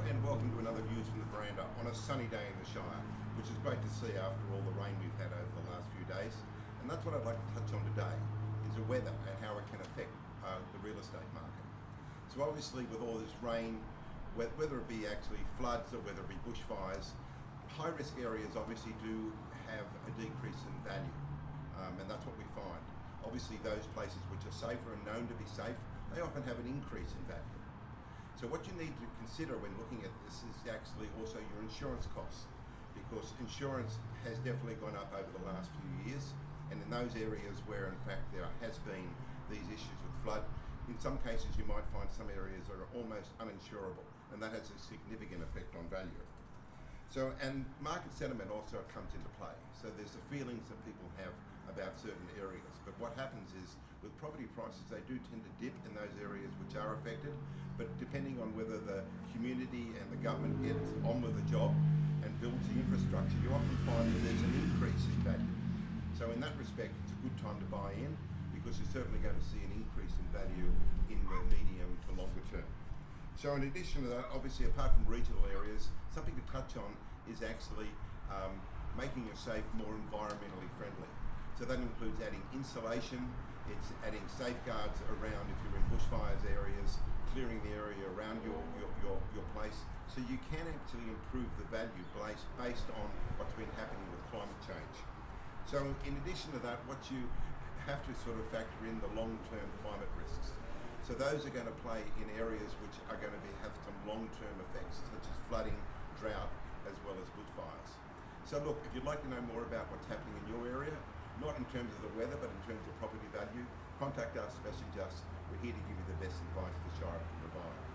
and welcome to another Views from the Veranda on a sunny day in the Shire, which is great to see after all the rain we've had over the last few days. And that's what I'd like to touch on today, is the weather and how it can affect the real estate market. So obviously with all this rain, whether it be actually floods or whether it be bushfires, high risk areas obviously do have a decrease in value, and that's what we find. Obviously those places which are safer and known to be safe, they often have an increase in value. So what you need to consider when looking at this is actually also your insurance costs, because insurance has definitely gone up over the last few years, and in those areas where in fact there has been these issues with flood, in some cases you might find some areas are almost uninsurable, and that has a significant effect on value. So, and market sentiment also comes into play. So there's the feelings that people have about certain areas, but what happens is with property prices, they do tend to dip in those areas which are affected, but depending on whether the community and the government gets on with the job and builds the infrastructure, you often find that there's an increase in value. So in that respect, it's a good time to buy in, because you're certainly going to see an increase in value in the medium to longer term. So in addition to that, obviously apart from regional areas, something to touch on is actually making your safe more environmentally friendly. So that includes adding insulation, it's adding safeguards around if you're in bushfires areas, clearing the area around your place, so you can actually improve the value based on what's been happening with climate change. So in addition to that, what you have to sort of factor in the long-term climate risks. So those are going to play in areas which are going to have some long-term effects, such as flooding, drought, as well as bushfires. So look, if you'd like to know more about what's happening in your area, not in terms of the weather, but in terms of property value, contact us, message us. We're here to give you the best advice the Shire can provide.